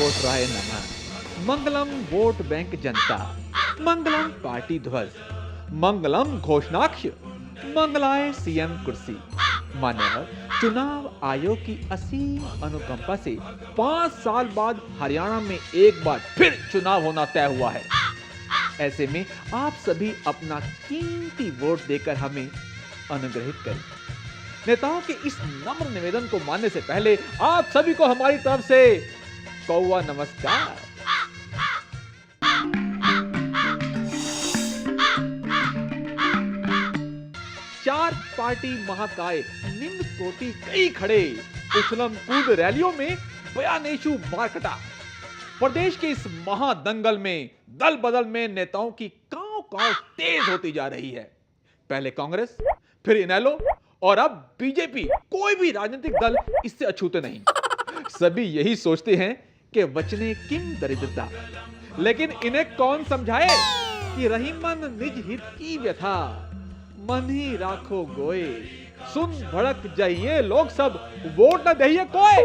कोटराय नमः, मंगलम vote bank जनता, मंगलम party ध्वज, मंगलम घोषणाक्ष, मंगलाय CM कुर्सी। मान्यवर, चुनाव आयोग की असीम अनुकंपा से 5 साल बाद हरियाणा में एक बार फिर चुनाव होना तय हुआ है। ऐसे में आप सभी अपना कीमती वोट देकर हमें अनुग्रहित करें। नेताओं के इस नम्र निवेदन को मानने से पहले आप सभी को हमारी तरफ से कौवा नमस्कार। चार पार्टी महाकाय निम्न कोटि कई खड़े, उछलम कूद रैलियों में बयानेशु मार कटा। प्रदेश के इस महादंगल में दल बदल में नेताओं की कांव कांव तेज होती जा रही है। पहले कांग्रेस, फिर इनेलो और अब बीजेपी। कोई भी राजनीतिक दल इससे अछूते नहीं। सभी यही सोचते हैं कि वचने किम दरिद्रता, लेकिन इन्हें कौन समझाए कि रही मन निज हित की व्यथा, मन ही राखो गोए, सुन भड़क जाइए लोग सब, वोट न दहिए कोई।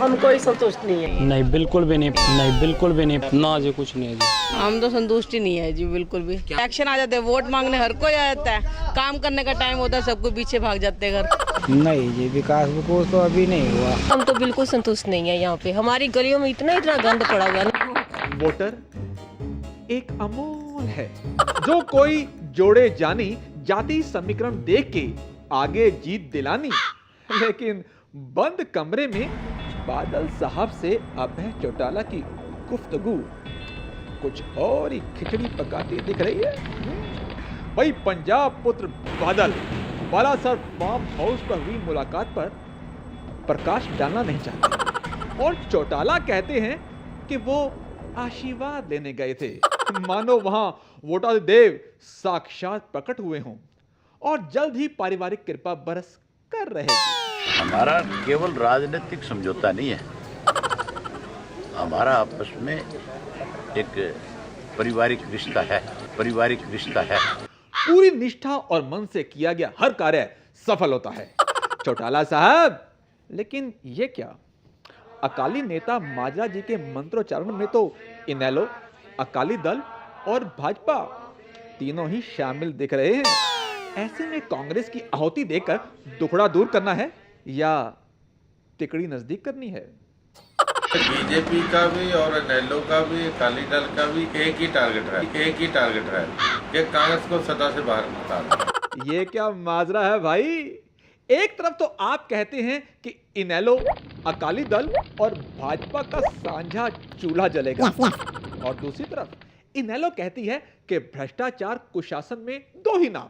हम कोई संतुष्ट नहीं है। नहीं, बिल्कुल भी नहीं, नहीं बिल्कुल भी नहीं, ना जी कुछ नहीं है जी। हम तो संतुष्ट ही नहीं है जी, बिल्कुल भी। एक्शन आ जाते हैं, वोट मांगने हर कोई आ जाता है, काम करने का टाइम होता है सबको पीछे भाग जाते हैं घर। नहीं जी, विकास तो अभी नहीं हुआ। हम तो बिल्कुल संतुष्ट नहीं है। यहाँ पे हमारी गलियों में इतना गंद पड़ा हुआ है। वोटर एक अमोल है, जो कोई जोड़े जानी जाति समीकरण देख के आगे जीत दिलानी। लेकिन बंद कमरे में बादल साहब से अभय चौटाला की गुफ्तगू कुछ और ही खिचड़ी पकाती दिख रही है। भाई पंजाब पुत्र बादल बालासर फार्म हाउस पर हुई मुलाकात पर प्रकाश डालना नहीं चाहते और चौटाला कहते हैं कि वो आशीर्वाद लेने गए थे, मानो वहां वोटाधिदेव साक्षात प्रकट हुए हों और जल्द ही पारिवारिक कृपा बरस कर रहेगी। हमारा केवल राजनीतिक समझौता नहीं है, हमारा आपस में एक पारिवारिक रिश्ता है, पारिवारिक रिश्ता है। पूरी निष्ठा और मन से किया गया हर कार्य सफल होता है चौटाला साहब। लेकिन ये क्या, अकाली नेता माजरा जी के मंत्रोच्चारण में तो इनेलो, अकाली दल और भाजपा तीनों ही शामिल दिख रहे हैं। ऐसे में कांग्रेस की आहुति देकर दुखड़ा दूर करना है या तिकड़ी नजदीक करनी है? बीजेपी का भी और इनेलो का भी, अकाली दल का भी एक ही टारगेट है कि कांग्रेस को सत्ता से बाहर निकालना। ये क्या माजरा है भाई? एक तरफ तो आप कहते हैं कि इनेलो, अकाली दल और भाजपा का साझा चूल्हा जलेगा और दूसरी तरफ इनेलो कहती है कि भ्रष्टाचार कुशासन में दो ही नाम,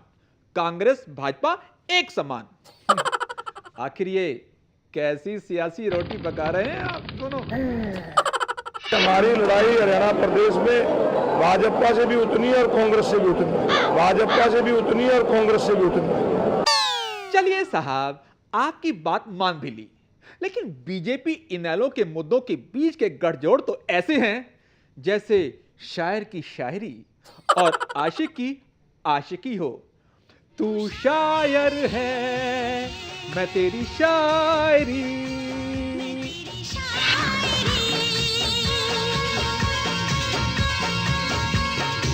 कांग्रेस भाजपा एक समान। आखिर ये कैसी सियासी रोटी पका रहे हैं आप दोनों? हमारी लड़ाई हरियाणा प्रदेश में भाजपा से भी उतनी है और कांग्रेस से भी उतनी, भाजपा से भी उतनी है और कांग्रेस से भी उतनी। चलिए साहब, आपकी बात मान भी ली, लेकिन बीजेपी इनेलो के मुद्दों के बीच के गठजोड़ तो ऐसे हैं जैसे शायर की शायरी और आशिक की आशिकी हो। तू शायर है, मैं तेरी शायरी।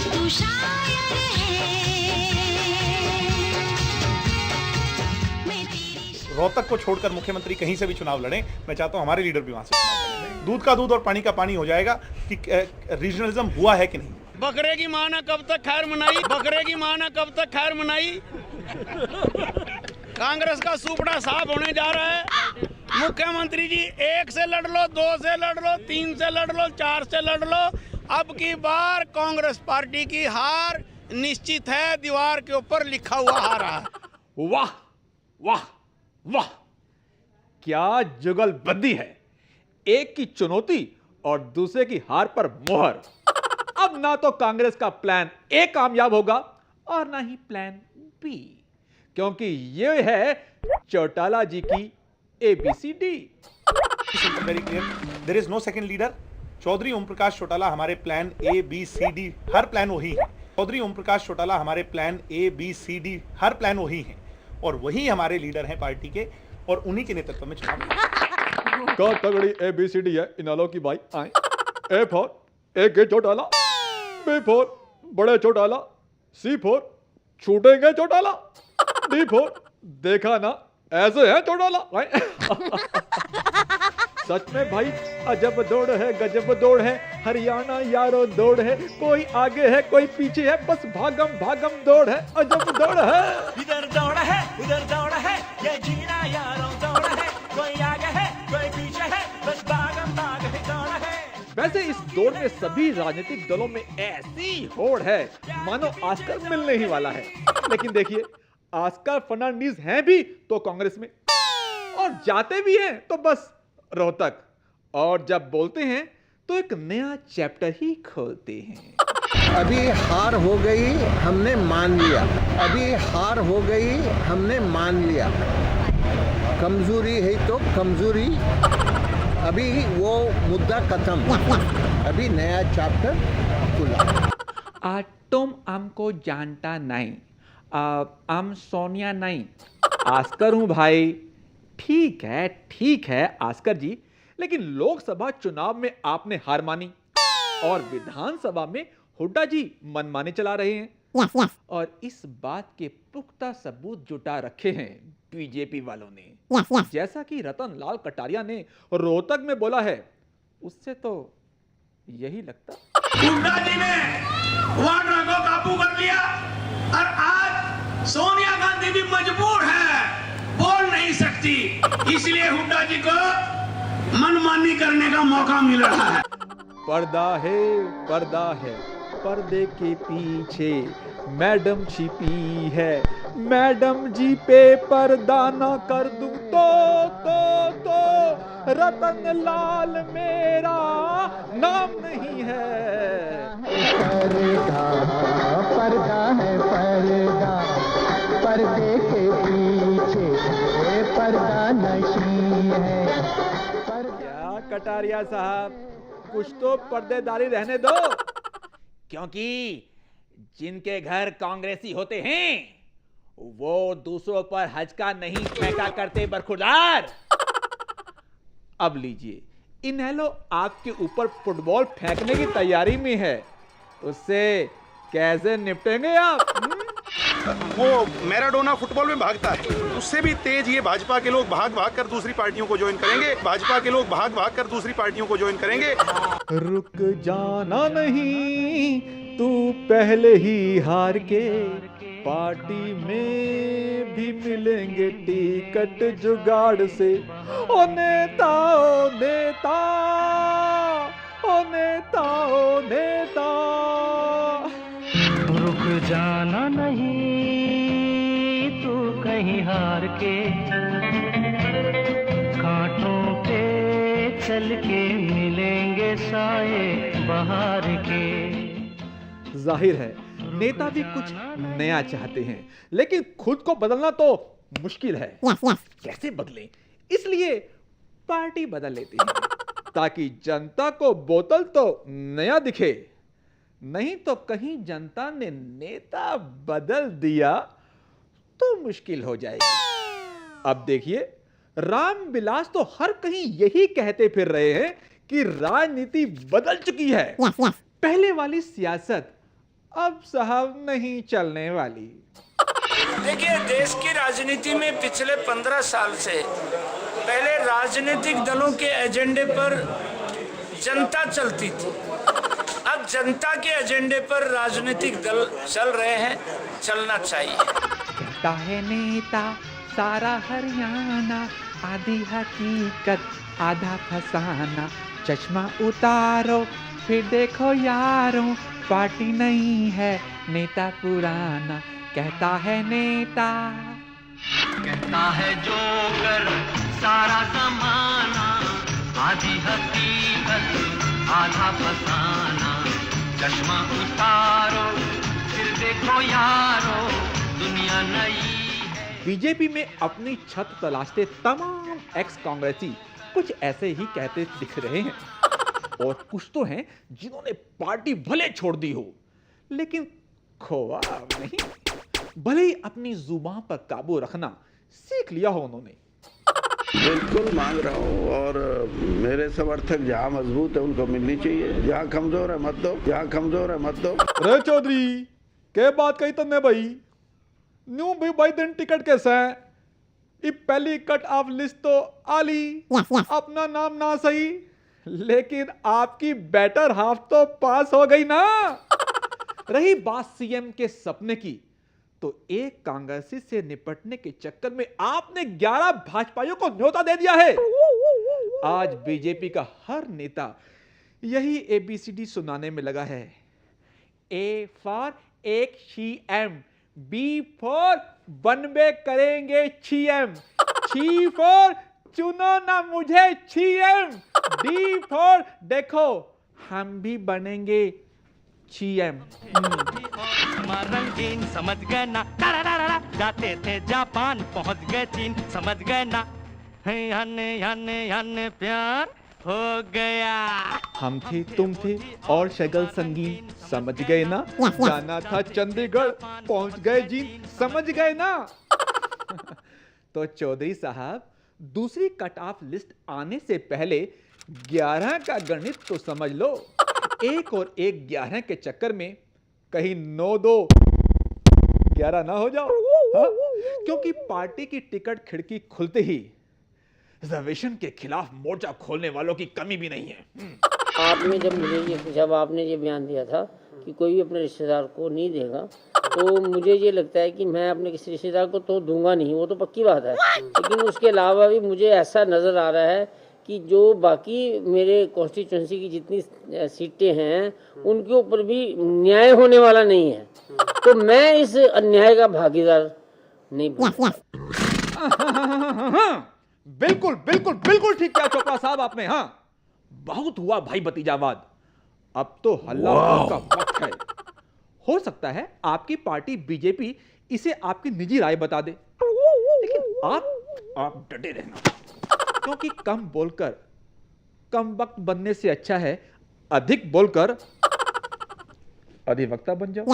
तू शायर है, मैं तेरी। रोहतक को छोड़कर मुख्यमंत्री कहीं से भी चुनाव लड़े, मैं चाहता हूं हमारे लीडर भी वहां से चुनाव लड़ें। दूध का दूध और पानी का पानी हो जाएगा कि रीजनलिज्म हुआ है कि नहीं। बकरे की माँ ने कब तक खैर मनाई, बकरे की माँ ने कब तक खैर मनाई। कांग्रेस का सुपड़ा साफ होने जा रहा है। मुख्यमंत्री जी 1 से लड़ लो, 2 से लड़ लो, 3 से लड़ लो, 4 से लड़ लो, अब की बार कांग्रेस पार्टी की हार निश्चित है, दीवार के ऊपर लिखा हुआ आ रहा है। वाह वाह वाह, क्या जुगलबंदी है। एक की चुनौती और दूसरे की हार पर मोहर। अब ना तो कांग्रेस का प्लान ए कामयाब होगा और ना ही प्लान बी, क्योंकि ये है चौटाला जी की ABCD। Very clear, there is no second leader. Chaudhary Om Prakash Chautala हमारे प्लान ABCD, हर प्लान वही है। चौधरी ओम प्रकाश चौटाला हमारे प्लान ABCD, हर प्लान वही है और वही हमारे लीडर हैं पार्टी के और उन्हीं के नेतृत्व में चुनाव। का तगड़ी ABCD है इनालो की भाई आए। A फॉर एक चौटाला, B फॉर बड़े चौटाला, C फॉर छूटेंगे चौटाला, D फॉर देखा ना ऐसे है चौटाला आए। सच में भाई अजब दौड़ है, गजब दौड़ है, हरियाणा यारो दौड़ है, कोई आगे है कोई पीछे है, बस भागम भागम दौड़ है, अजब दौड़ है। इधर दौड़ है उधर दौड़ है, ये जीना यारों दौड़ है, कोई आगे है कोई पीछे है, बस भागम भाग है दौड़ है। वैसे इस दौड़ में सभी राजनीतिक दलों में ऐसी होड़ है मानो ऑस्कर मिलने ही वाला है। लेकिन देखिए ऑस्कर फर्नांडीज हैं भी तो कांग्रेस में, और जाते भी हैं तो बस रोहतक, और जब बोलते हैं तो एक नया चैप्टर ही खोलते हैं। अभी हार हो गई हमने मान लिया, अभी हार हो गई हमने मान लिया, कमजोरी है तो कमजोरी, अभी वो मुद्दा खत्म, अभी नया चैप्टर खुला। तुम हमको जानता नहीं, हम सोनिया नहीं, ऑस्कर हूं भाई। ठीक है ऑस्कर जी, लेकिन लोकसभा चुनाव में आपने हार मानी और विधानसभा में हुड्डा जी मनमाने चला रहे हैं। और इस बात के पुख्ता सबूत जुटा रखे हैं बीजेपी वालों ने। जैसा कि रतन लाल कटारिया ने रोहतक में बोला है, उससे तो यही लगता। हुड्डा जी ने वाड्रा को काबू कर लिया और आज सोनिया गांधी भी मजबूर है, बोल नहीं सकती, इसलिए हुड्डा जी को मनमानी करने का मौका मिल रहा है। पर्दा है पर्दे के पीछे मैडम छिपी है, मैडम जी पे पर्दा न कर दूं तो रतन लाल मेरा नाम नहीं है। पर्दा है पर्दे के पीछे पर्दा नहीं है। क्या कटारिया साहब, कुछ तो पर्देदारी रहने दो, क्योंकि जिनके घर कांग्रेसी होते हैं वो दूसरों पर हजका नहीं फेंका करते बरखुरदार। अब लीजिए, इनेलो आपके ऊपर फुटबॉल फेंकने की तैयारी में है, उससे कैसे निपटेंगे आप? वो मैराडोना फुटबॉल में भागता है, उससे भी तेज ये भाजपा के लोग भाग भाग कर दूसरी पार्टियों को ज्वाइन करेंगे, भाजपा के लोग भाग भाग कर दूसरी पार्टियों को ज्वाइन करेंगे। रुक जाना नहीं, तू पहले ही हार के, पार्टी में भी मिलेंगे टिकट जुगाड़ से। ओ नेता ओ नेता ओ नेता ओ नेता, रुक जाना नहीं तू कहीं हार के, कांटों पे चल के मिलेंगे साए बहार के। जाहिर है नेता भी कुछ नया चाहते हैं, लेकिन खुद को बदलना तो मुश्किल है। कैसे बदलें? इसलिए पार्टी बदल लेते हैं ताकि जनता को बोतल तो नया दिखे, नहीं तो कहीं जनता ने नेता बदल दिया तो मुश्किल हो जाएगी। अब देखिए, रामविलास तो हर कहीं यही कहते फिर रहे हैं कि राजनीति बदल चुकी है। पहले वाली सियासत अब साहब नहीं चलने वाली। देखिए, देश की राजनीति में पिछले 15 साल से पहले राजनीतिक दलों के एजेंडे पर जनता चलती थी, अब जनता के एजेंडे पर राजनीतिक दल चल रहे हैं, चलना चाहिए। कहता है नेता सारा हरियाणा, आधी हकीकत आधा फसाना, चश्मा उतारो फिर देखो यारों, पार्टी नहीं है नेता पुराना। कहता है नेता, कहता है जोकर सारा जमाना, आधी हकीकत आधा फसाना, चश्मा उतारो फिर देखो यारो, दुनिया नई है। बीजेपी में अपनी छत तलाशते तमाम एक्स कांग्रेसी कुछ ऐसे ही कहते दिख रहे हैं, और कुछ तो हैं जिन्होंने पार्टी भले छोड़ दी हो लेकिन खोआ नहीं। भले ही अपनी जुबान पर काबू रखना सीख लिया हो उन्होंने। बिल्कुल मांग रहा हूँ, और मेरे समर्थक जहाँ मजबूत है उनको मिलनी चाहिए, जहाँ कमजोर है मत दो, जहाँ कमजोर है मत दो। रे चौधरी क्या बात कही तुमने भाई? न्यू भी भाई दिन टिकट कैसा है? ये पहली कट ऑफ लिस्ट तो आली, अपना नाम ना सही, लेकिन आपकी बेटर हाफ तो पास हो गई ना। रही बात सीएम के सपने की, तो एक कांग्रेसी से निपटने के चक्कर में आपने 11 भाजपाइयों को न्योता दे दिया है। आज बीजेपी का हर नेता यही एबीसीडी सुनाने में लगा है। ए फॉर एक सीएम, बी फॉर बनबे करेंगे सीएम, सी फॉर चुनो ना मुझे सीएम, डी फॉर देखो हम भी बनेंगे सीएम। रंगीन समझ गए ना, जाते थे जापान पहुंच गए चीन, समझ गए ना, हन प्यार हो गया। हम थे तुम थे और शगल संगीन, समझ गए ना, जाना था चंडीगढ़ पहुंच गए जीन, समझ गए ना। तो चौधरी साहब दूसरी कट ऑफ लिस्ट आने से पहले 11 का गणित तो समझ लो। 1 और 1 11 के चक्कर में कहीं 9-2 11 ना हो जाओ, हाँ? क्योंकि पार्टी की टिकट खिड़की खुलते ही रिजर्वेशन के खिलाफ मोर्चा खोलने वालों की कमी भी नहीं है। आपने जब आपने ये बयान दिया था कि कोई भी अपने रिश्तेदार को नहीं देगा, तो मुझे ये लगता है कि मैं अपने किसी रिश्तेदार को तो दूंगा नहीं, वो तो पक्की बात है। लेकिन उसके अलावा भी मुझे ऐसा नज़र आ रहा है कि जो बाकी मेरे कॉन्स्टिट्यूंसी की जितनी सीटें हैं उनके ऊपर भी न्याय होने वाला नहीं है, तो मैं इस अन्याय का भागीदार नहीं बनूंगा। बिल्कुल बिल्कुल बिल्कुल ठीक किया चोपड़ा साहब आपने। हाँ, बहुत हुआ भाई भतीजावाद, अब तो हल्ला का वक्त है। हो सकता है आपकी पार्टी बीजेपी इसे आपकी निजी राय बता दे, लेकिन आप डटे रहना, क्योंकि कम बोलकर कम वक्त बनने से अच्छा है अधिक बोलकर अधिवक्ता बन जाओ।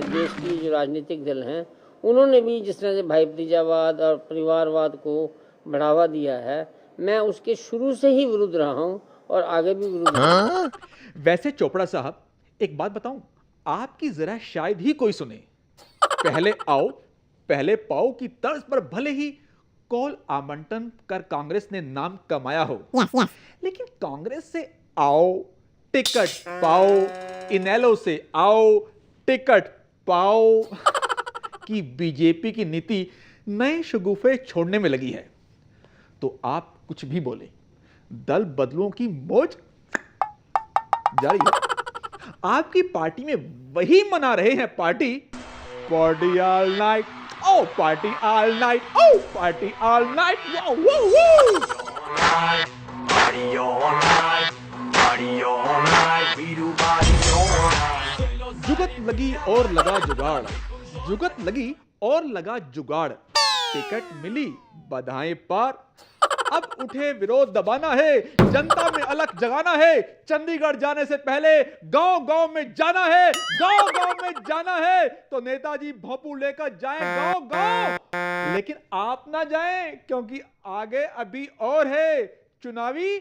देश की जो राजनीतिक दल हैं उन्होंने भी जिस तरह से भाई भतीजावाद और परिवारवाद को बढ़ावा दिया है, मैं उसके शुरू से ही विरुद्ध रहा हूं और आगे भी विरुद्ध रहूंगा। वैसे चोपड़ा साहब एक बात बताऊं, आपकी जरा शायद ही कोई सुने। पहले आओ पहले पाओ की तर्ज पर भले ही कॉल आवंटन कर कांग्रेस ने नाम कमाया हो, लेकिन कांग्रेस से आओ टिकट पाओ, इनेलो से आओ टिकट पाओ कि बीजेपी की नीति नए शगुफे छोड़ने में लगी है। तो आप कुछ भी बोले, दल बदलुओं की मौज जारी है। आपकी पार्टी में वही मना रहे हैं party all night, oh party all night, oh party all night, wow wow wow. जुगत लगी और लगा जुगाड़, जुगत लगी और लगा जुगाड़, टिकट मिली बधाएं पार। अब उठे विरोध दबाना है, जनता में अलग जगाना है, चंडीगढ़ जाने से पहले गांव गांव में जाना है, गांव गांव में जाना है। तो नेताजी भोंपू लेकर जाएं गांव गांव, लेकिन आप ना जाएं, क्योंकि आगे अभी और है चुनावी